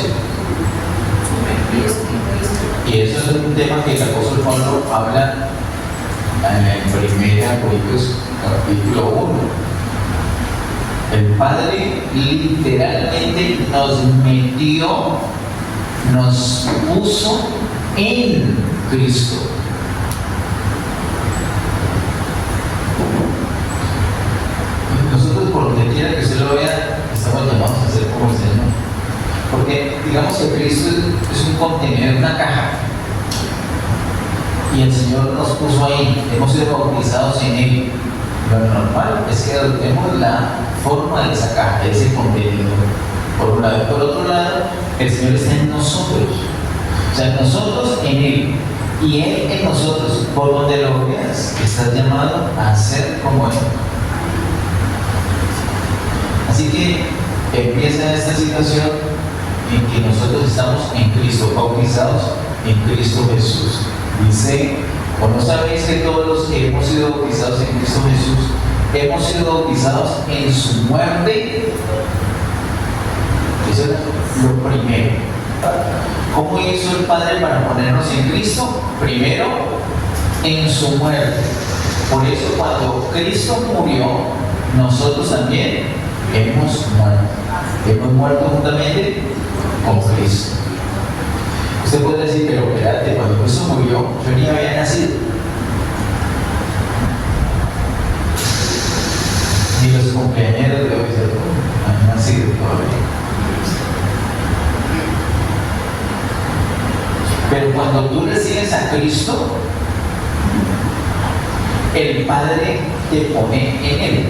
Y eso es un tema que el apóstol Pablo habla en 1 Corintios capítulo 1. El Padre literalmente nos metió, nos puso en Cristo. Nosotros, por donde quiera que usted lo vea, estamos llamados a ser como el Señor. Porque digamos que Cristo es un contenedor, una caja. Y el Señor nos puso ahí, hemos sido bautizados en Él. Lo normal es que adoptemos la forma de esa caja, de ese contenedor. Por un lado. Por otro lado, el Señor está en nosotros. O sea, nosotros en Él. Y Él en nosotros, por donde lo veas, estás llamado a ser como Él. Así que empieza esta situación en que nosotros estamos en Cristo, bautizados en Cristo Jesús. Dice, ¿o no sabéis que todos los que hemos sido bautizados en Cristo Jesús, hemos sido bautizados en su muerte? Eso es lo primero. ¿Cómo hizo el Padre para ponernos en Cristo? Primero, en su muerte. Por eso cuando Cristo murió, nosotros también hemos muerto. Hemos muerto juntamente con Cristo. Usted puede decir, pero espérate, cuando Cristo murió, yo ni había nacido. Ni los compañeros de hoy han nacido todavía. Pero cuando tú recibes a Cristo, el Padre te pone en Él,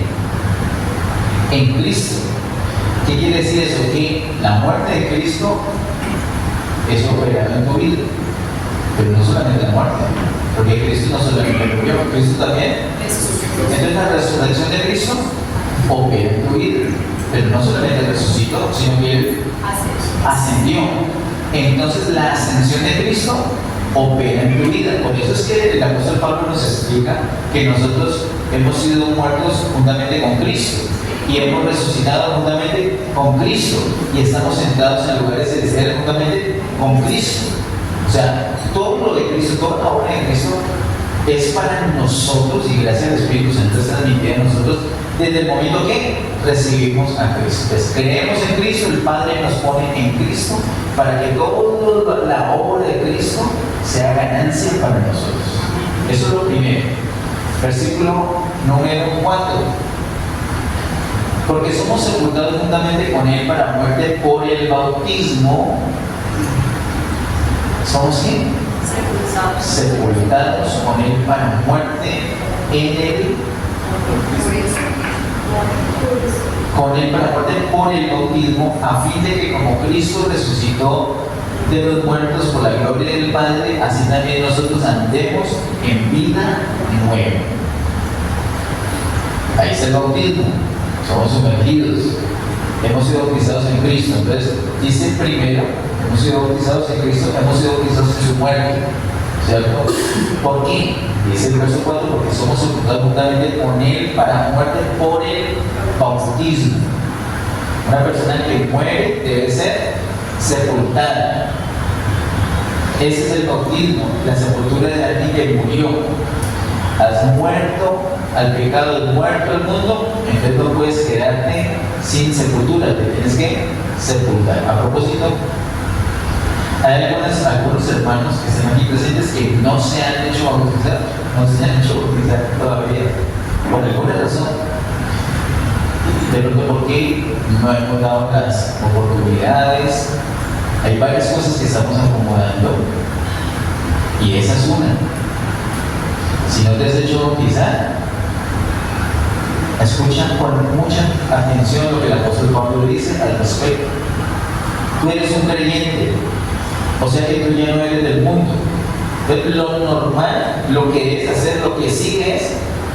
en Cristo. ¿Qué quiere decir eso? Que la muerte de Cristo es operada en tu vida, pero no solamente la muerte, porque Cristo no solamente murió, Cristo también. Entonces la resurrección de Cristo opera en tu vida, pero no solamente resucitó, sino que Él ascendió. Entonces la ascensión de Cristo opera en tu vida. Por eso es que el apóstol Pablo nos explica que nosotros hemos sido muertos juntamente con Cristo y hemos resucitado juntamente con Cristo y estamos sentados en lugares celestiales juntamente con Cristo. O sea, todo lo de Cristo, toda la obra de Cristo es para nosotros, y gracias al Espíritu Santo es transmitida a nosotros desde el momento que recibimos a Cristo. Entonces, creemos en Cristo, el Padre nos pone en Cristo para que toda la obra de Cristo sea ganancia para nosotros. Eso es lo primero. Versículo número 4. Porque somos sepultados juntamente con Él para muerte por el bautismo. ¿Somos qué? Sepultados con Él para muerte en Él. Con Él para muerte por el bautismo, a fin de que como Cristo resucitó de los muertos por la gloria del Padre, así también nosotros andemos en vida nueva. Ahí está el bautismo. Somos sumergidos, hemos sido bautizados en Cristo. Entonces dice primero, hemos sido bautizados en Cristo, hemos sido bautizados en su muerte, ¿cierto? ¿Por qué? Dice el verso 4, porque somos sepultados juntamente con Él para muerte por el bautismo. Una persona que muere debe ser sepultada. Ese es el bautismo, la sepultura de alguien que murió. Has muerto al pecado, has muerto al mundo, entonces no puedes quedarte sin sepultura, te tienes que sepultar. A propósito, hay algunos hermanos que están aquí presentes que no se han hecho bautizar, todavía, por alguna razón. De pronto, porque no hemos dado las oportunidades. Hay varias cosas que estamos acomodando y esa es una. Si no te has hecho bautizar, escucha con mucha atención lo que el apóstol Pablo dice al respecto. Tú eres un creyente, o sea que tú ya no eres del mundo. Entonces, lo normal, lo que es hacer, lo que sigue es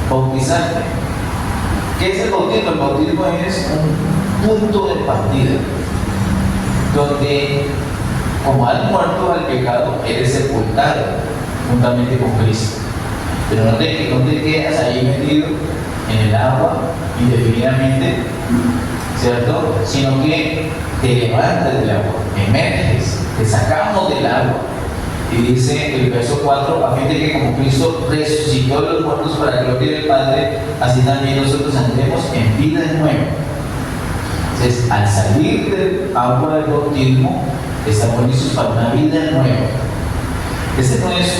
bautizarte. ¿Qué es el bautismo? El bautismo es un punto de partida, donde, como has muerto al pecado, eres sepultado juntamente con Cristo. Pero no te quedas ahí metido en el agua indefinidamente, ¿cierto? Sino que te levantas del agua, emerges, te sacamos del agua. Y dice el verso 4, a fin de que como Cristo resucitó de los muertos para la gloria del Padre, así también nosotros andemos en vida nueva. Entonces, al salir del agua del bautismo, estamos listos para una vida nueva. Este no es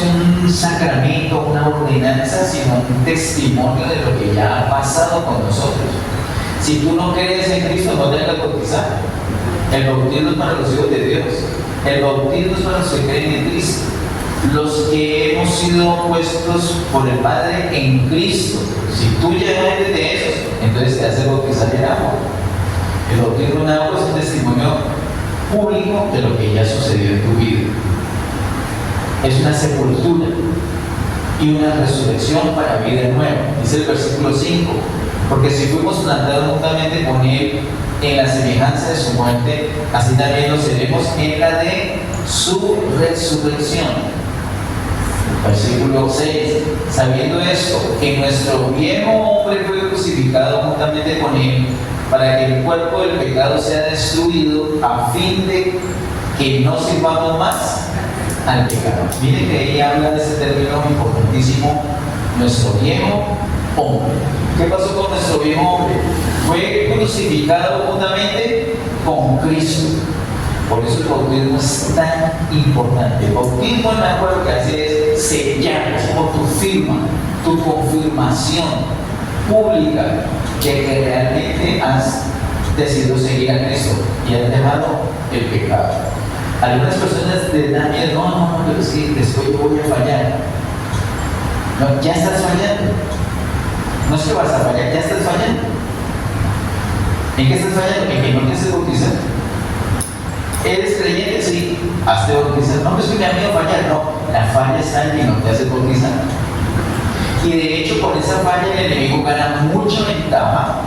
un sacramento, una ordenanza, sino un testimonio de lo que ya ha pasado con nosotros. Si tú no crees en Cristo, no te hagas bautizar. El bautismo es para los hijos de Dios. El bautismo es para los que creen en Cristo. Los que hemos sido puestos por el Padre en Cristo. Si tú ya eres de esos, entonces te hace bautizar en agua. El bautismo en agua es un testimonio público de lo que ya sucedió en tu vida. es una sepultura y una resurrección para vida nueva. Dice el versículo 5, porque si fuimos plantados juntamente con Él en la semejanza de su muerte, así también lo seremos en la de su resurrección. Versículo 6, sabiendo esto, que nuestro viejo hombre fue crucificado juntamente con Él, para que el cuerpo del pecado sea destruido, a fin de que no sirvamos más al pecado. Miren que ahí habla de ese término importantísimo, nuestro viejo hombre. ¿Qué pasó con nuestro viejo hombre? Fue crucificado juntamente con Cristo. Por eso el bautismo es tan importante. El bautismo, me acuerdo que hace es sellar, es como tu firma, tu confirmación pública que realmente has decidido seguir a Cristo y has dejado el pecado. Algunas personas les dan miedo, no, pero es que después yo voy a fallar. No, ya estás fallando. No es que vas a fallar, ya estás fallando. ¿En qué estás fallando? En que no te has bautizado. ¿Eres creyente? Sí, hazte bautizar. No, es que me da miedo fallar. No, la falla está en que no te haces bautizar. Y de hecho, con esa falla el enemigo gana mucha ventaja.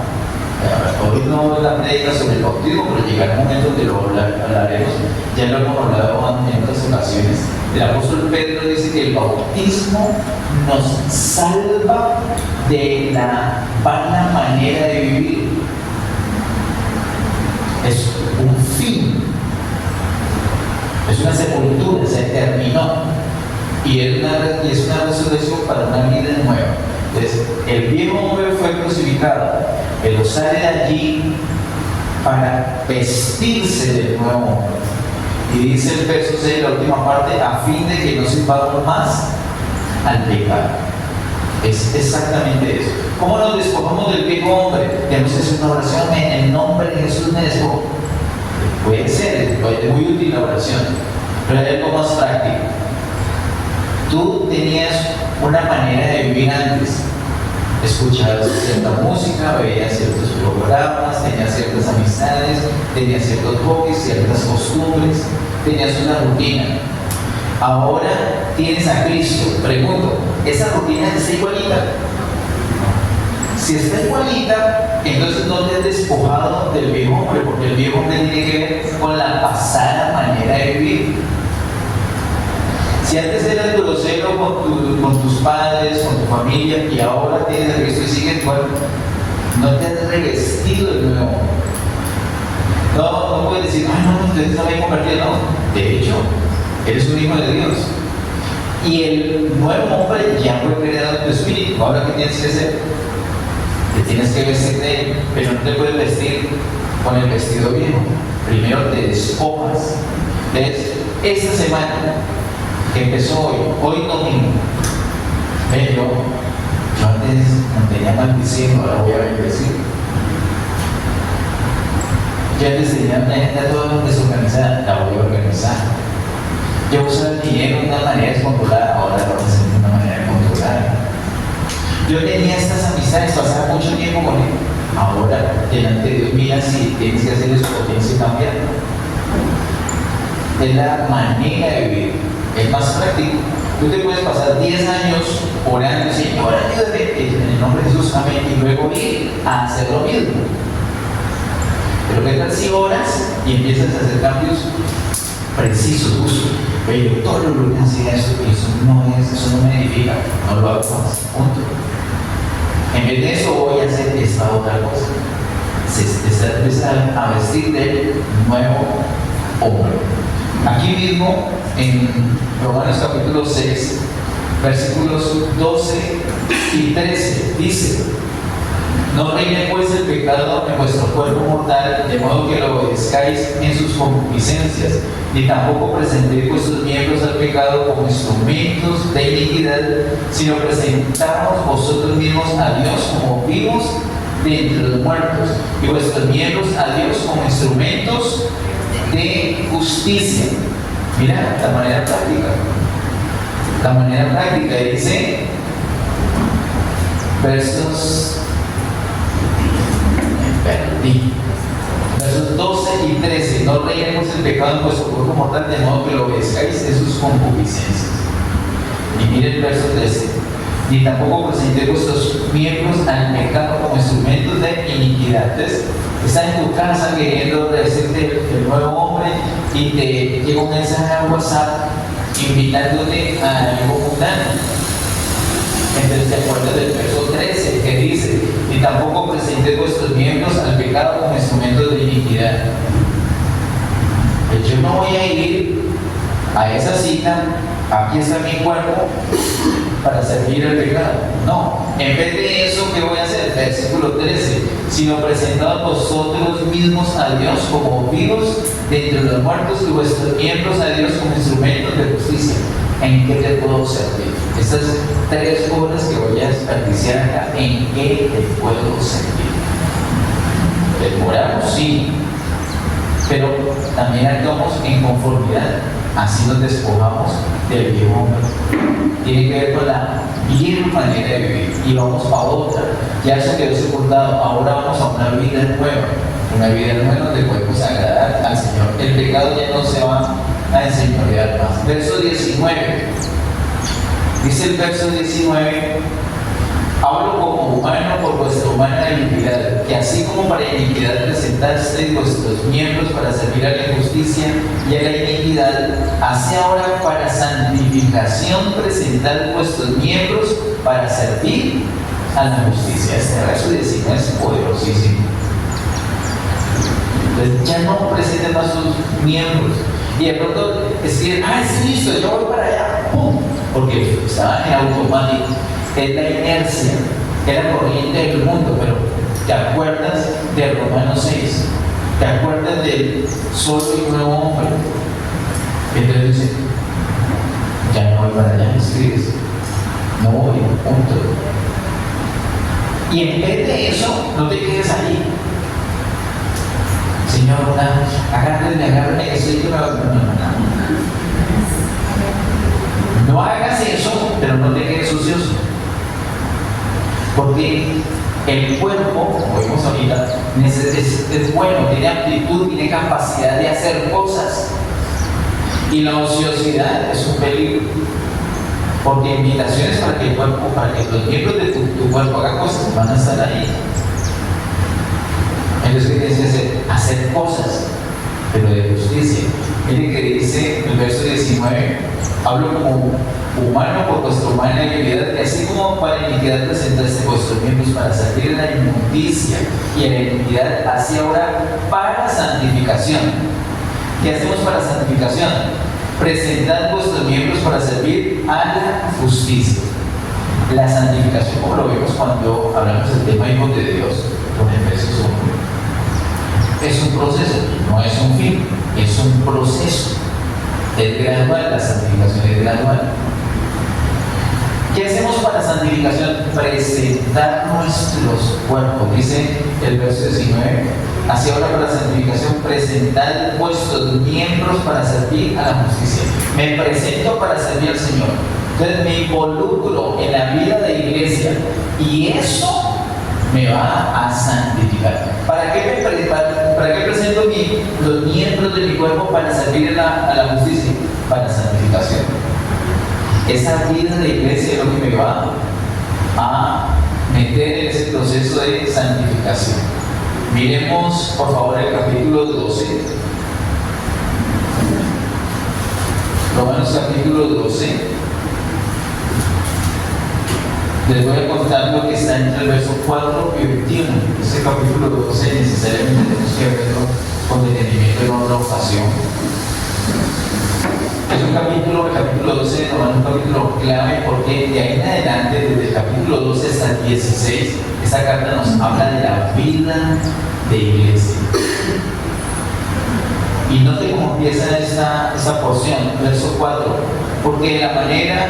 Hoy no es la prédica sobre el bautismo, pero llegará un momento donde lo hablaremos. Ya lo hemos hablado en otras ocasiones. El apóstol Pedro dice que el bautismo nos salva de la vana manera de vivir. Es un fin. Es una sepultura, se terminó. Y es una resurrección para una vida nueva. Entonces, el viejo hombre fue crucificado, pero sale de allí para vestirse del nuevo hombre. Y dice el verso 6, la última parte, a fin de que no sirvamos más al pecado. Es exactamente eso. ¿Cómo nos despojamos del viejo hombre? Tenemos que hacer una oración en el nombre de Jesús me despojo. Puede ser, es muy útil la oración, pero hay algo más práctico. Tú tenías una manera de vivir antes. Escuchabas cierta música, veías ciertos programas, tenías ciertas amistades, tenías ciertos hobbies, ciertas costumbres, tenías una rutina. Ahora tienes a Cristo. Pregunto, ¿esa rutina está igualita? Si está igualita, entonces no te has despojado del viejo hombre, porque el viejo hombre tiene que ver con la pasada manera de vivir. Si antes eras grosero con tus padres, con tu familia, y ahora tienes a Cristo y sigues igual, no te has revestido del nuevo hombre. No puedes decir, no, ustedes no habían convertido, no. De hecho, eres un hijo de Dios. Y el nuevo hombre ya fue creado en tu espíritu. Ahora, ¿qué tienes que hacer? Te tienes que vestir de él, pero no te puedes vestir con el vestido viejo. Primero te despojas. Entonces, esta semana que empezó hoy domingo, yo antes mantenía maldiciendo, ahora voy a bendecir. Yo antes tenía una agenda toda desorganizada, la voy a organizar. Yo usaba el dinero de una manera descontrolada, ahora lo voy a hacer de una manera controlada. Yo tenía estas amistades, pasaba mucho tiempo con él. Ahora, delante de Dios, mira si tienes que hacer eso o tienes que cambiar. Es la manera de vivir, es más práctico. Tú te puedes pasar 10 años orando, Señor, ayúdame en el nombre de Jesús, amén, y luego ir a hacer lo mismo. Pero ¿qué tal si oras y empiezas a hacer cambios precisos, justos? Pero todo lo que hacía eso no me edifica, no lo hago más, punto. En vez de eso voy a hacer esta otra cosa. Se empieza a vestir del nuevo hombre. Aquí mismo, en Romanos capítulo 6, versículos 12 y 13, dice: no reine pues el pecado en vuestro cuerpo mortal, de modo que lo obedezcáis en sus concupiscencias, ni tampoco presentéis vuestros miembros al pecado como instrumentos de iniquidad, sino presentamos vosotros mismos a Dios como vivos de entre los muertos, y vuestros miembros a Dios como instrumentos de justicia. Mira la manera práctica. La manera práctica dice, versos 12 y 13: no reine pues el pecado en vuestro cuerpo mortal, de modo que lo obedezcáis en sus concupiscencias. Y mire el verso 13. Ni tampoco presentéis vuestros miembros al pecado como instrumentos de iniquidad. Entonces, estás en tu casa queriendo decirte el nuevo hombre y te llega un mensaje a WhatsApp invitándote a algo mundano. Entonces te acuerdas del verso 13 que dice: ni tampoco presentéis vuestros miembros al pecado como instrumentos de iniquidad. Pues yo no voy a ir a esa cita, aquí está mi cuerpo, para servir al pecado. No, en vez de eso, ¿qué voy a hacer? Versículo 13: sino presentaos vosotros mismos a Dios como vivos de entre los muertos y vuestros miembros a Dios como instrumentos de justicia. ¿En qué te puedo servir? Estas tres cosas que voy a desperdiciar acá, ¿en qué te puedo servir? Demoramos, sí, pero también actuamos en conformidad. Así nos despojamos del viejo hombre. Tiene que ver con la vieja manera de vivir. Y vamos a otra. Ya eso quedó sepultado. Ahora vamos a una vida nueva. Una vida nueva donde podemos agradar al Señor. El pecado ya no se va a enseñorear más. Verso 19. Dice el verso 19: hablo como humano por vuestra humana iniquidad, que así como para iniquidad presentasteis vuestros miembros para servir a la injusticia y a la iniquidad, así ahora para santificación presentad vuestros miembros para servir a la justicia. Este verso 19 es poderosísimo. Entonces ya no presenten más sus miembros. Y de pronto decir: sí, listo, yo voy para allá, ¡pum! Porque estaba en automático. Es la inercia, es la corriente del mundo. Pero ¿te acuerdas de Romanos 6? ¿Te acuerdas del solo y nuevo hombre? Entonces dice: ya no voy para allá, escribes, no voy, punto. Y en vez de eso, no te quedes ahí. Señor, agárrame, que soy yo. No hagas eso, pero no te quedes ocioso. Porque el cuerpo, como vimos ahorita, es bueno, tiene aptitud, tiene capacidad de hacer cosas. Y la ociosidad es un peligro. Porque invitaciones para que el cuerpo, para que los miembros de tu cuerpo hagan cosas, van a estar ahí. Entonces, ¿qué tienes que hacer? Hacer cosas, pero de justicia. Miren que dice el verso 19: hablo como humano por vuestra humana iniquidad, que así como para iniquidad presentaste vuestros miembros para servir a la inmundicia y a la iniquidad, así ahora para santificación. ¿Qué hacemos para santificación? Presentad vuestros miembros para servir a la justicia. La santificación, como lo vimos cuando hablamos del tema hijos de Dios, con Efesios 1, es un proceso, no es un fin, es un proceso. Es gradual, la santificación es gradual. ¿Qué hacemos para santificación? Presentar nuestros cuerpos. Dice el verso 19: así ahora para santificación presentad vuestros miembros para servir a la justicia. Me presento para servir al Señor. Entonces me involucro en la vida de iglesia y eso me va a santificar. ¿Para qué presento los miembros de mi cuerpo para servir a la justicia? Para santificación. Esa vida de iglesia es lo que me va a meter en ese proceso de santificación. Miremos por favor el capítulo 12. Romanos capítulo 12. Les voy a contar lo que está entre el verso 4 y 21. Ese capítulo 12 necesariamente tenemos que verlo con detenimiento en otra ocasión. Es un capítulo, el capítulo 12 de Romanos, un capítulo clave, porque de ahí en adelante, desde el capítulo 12 hasta el 16, esta carta nos habla de la vida de iglesia. Y note cómo empieza esta porción, verso 4, porque de la manera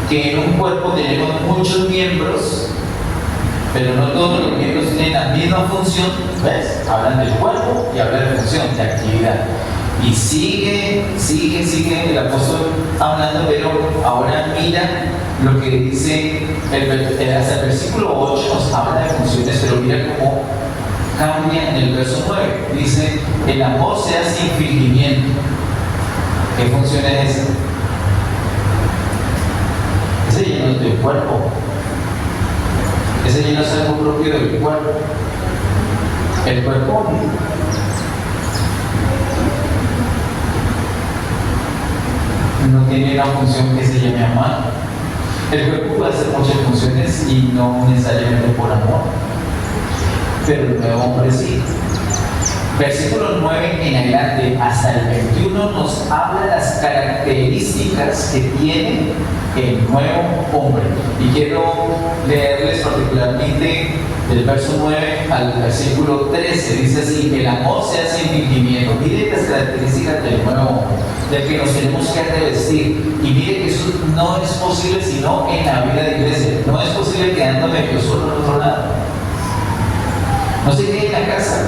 que en un cuerpo tenemos muchos miembros, pero no todos los miembros tienen la misma función. ¿Ves? Hablan del cuerpo y hablan de función, de actividad. Y sigue el apóstol hablando, pero ahora mira lo que dice hasta el versículo 8 nos habla de funciones, pero mira cómo cambia en el verso 9. Dice: el amor sea sin fingimiento. ¿Qué función es esa? llenos del cuerpo. Ese lleno es algo propio del cuerpo. El cuerpo no tiene una función que se llame amar. El cuerpo puede hacer muchas funciones y no necesariamente por amor, pero el nuevo hombre sí. Versículo 9 en adelante hasta el 21 nos habla de las características que tiene el nuevo hombre. Y quiero leerles particularmente del verso 9 al versículo 13. Dice así: el amor se hace en fingimiento. Mire las características del nuevo hombre, del que nos tenemos que revestir. Y mire que eso no es posible sino en la vida de iglesia. No es posible quedándome yo solo en otro lado. No se quede en la casa.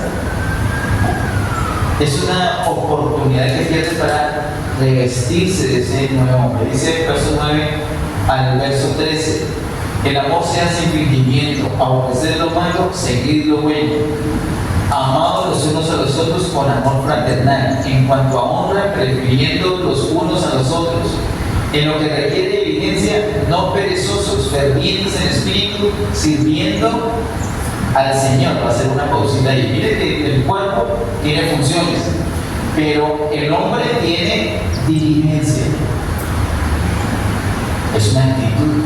Es una oportunidad que pierde para revestirse de ese nuevo hombre. Dice el verso 9 al verso 13: el amor se hace en fingimiento, aborrecer lo malo, seguir lo bueno, amados los unos a los otros con amor fraternal, en cuanto a honra, prefiriendo los unos a los otros, en lo que requiere diligencia, no perezosos, fervientes en espíritu, sirviendo al Señor. Va a hacer una pausita ahí. Mire que el cuerpo tiene funciones, pero el hombre tiene diligencia. Es una actitud.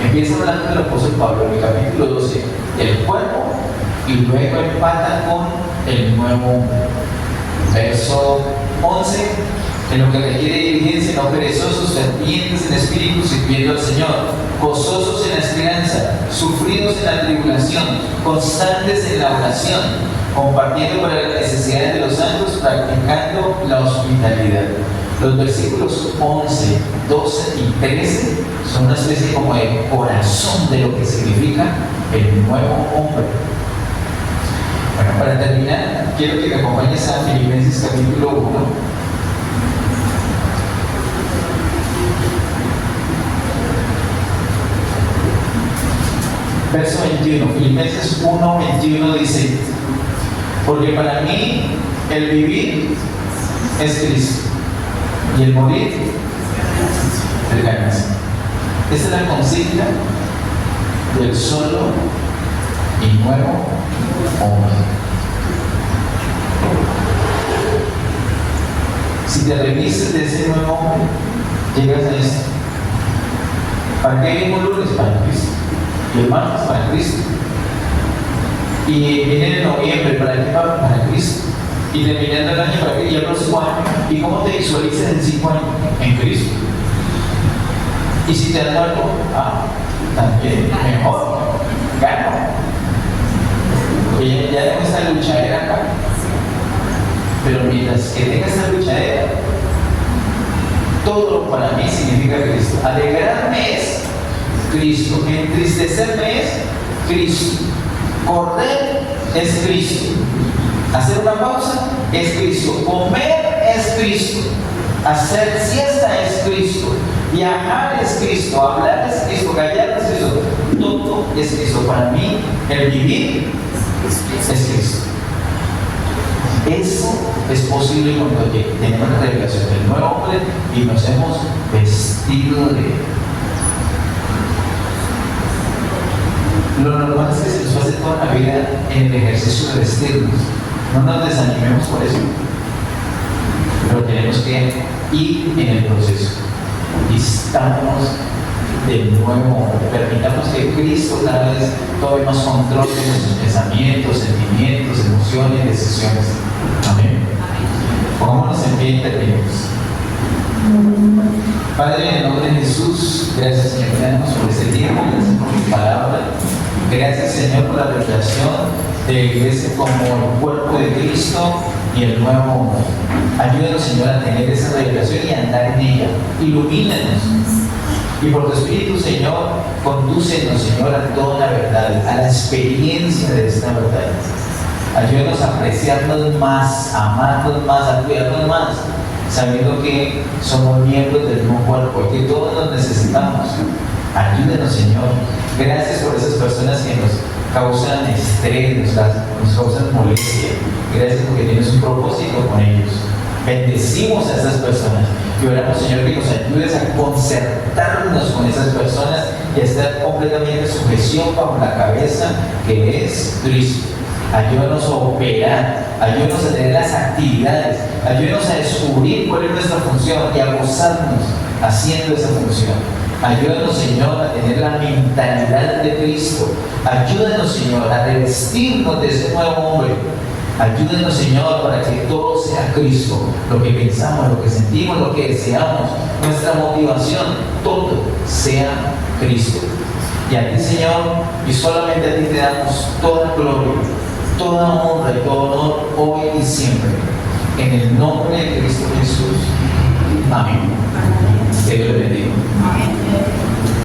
Empieza hablando del apóstol Pablo en el capítulo 12, el cuerpo, y luego empata con el nuevo hombre. Verso 11: en lo que requiere diligencia, no perezosos, fervientes en espíritu, sirviendo al Señor, gozosos en la esperanza, sufridos en la tribulación, constantes en la oración, compartiendo para las necesidades de los santos, practicando la hospitalidad. Los versículos 11, 12 y 13 son una especie como de corazón de lo que significa el nuevo hombre. Bueno, para terminar, quiero que me acompañes a Filipenses capítulo 1. Verso 21, Filipenses 1, 21 dice: porque para mí el vivir es Cristo y el morir es ganancia. Esta es la consigna del solo y nuevo hombre. Si te revisas de ese nuevo hombre, llegas a esto. ¿Para qué vivimos lunes? Para Cristo. Y el martes para Cristo. Y viene en noviembre, ¿para qué? Para Cristo. Y terminando el año, ¿para qué? Y el próximo año. ¿Y cómo te visualizas en 5 años? En Cristo. Y si te da algo, también mejor, gano. Porque ya tengo esta luchadera acá. Pero mientras que tenga esta luchadera, todo para mí significa Cristo. Alegrarme es Cristo, entristecerme es Cristo, correr es Cristo, hacer una pausa es Cristo, comer es Cristo, hacer siesta es Cristo, viajar es Cristo, hablar es Cristo, callar es Cristo, todo es Cristo. Para mí el vivir es Cristo. Eso es posible cuando tenemos la revelación del nuevo hombre y nos hemos vestido de él. Lo normal es que se nos pase toda la vida en el ejercicio de vestirnos. No nos desanimemos por eso, pero tenemos que ir en el proceso. Vistámonos de nuevo, permitamos que Cristo cada vez tome más control de nuestros pensamientos, sentimientos, emociones, decisiones. Amén. Pongámonos en pie y terminemos. Padre, en el nombre de Jesús, gracias, Señor, gracias por este tiempo, gracias por tu palabra. Gracias, Señor, por la revelación de la iglesia como el cuerpo de Cristo y el nuevo hombre. Ayúdanos, Señor, a tener esa revelación y a andar en ella. Ilumínanos. Y por tu Espíritu, Señor, condúcenos, Señor, a toda la verdad, a la experiencia de esta verdad. Ayúdanos a apreciarnos más, a amarnos más, a cuidarnos más, sabiendo que somos miembros del mismo cuerpo y que todos nos necesitamos. Ayúdenos, Señor. Gracias por esas personas que nos causan estrés, nos causan molestia. Gracias porque tienes un propósito con ellos. Bendecimos a esas personas Y oramos, Señor, que nos ayudes a concertarnos con esas personas y a estar completamente en sujeción bajo la cabeza que es Cristo. Ayúdanos a operar, ayúdanos a tener las actividades, ayúdanos a descubrir cuál es nuestra función y a gozarnos haciendo esa función. Ayúdanos, Señor, a tener la mentalidad de Cristo. Ayúdanos, Señor, a revestirnos de ese nuevo hombre. Ayúdanos, Señor, para que todo sea Cristo. Lo que pensamos, lo que sentimos, lo que deseamos, nuestra motivación, todo sea Cristo. Y a ti, Señor, y solamente a ti te damos toda gloria, toda honra y todo honor hoy y siempre. En el nombre de Cristo Jesús. Amén. Que Dios le bendiga. Amén.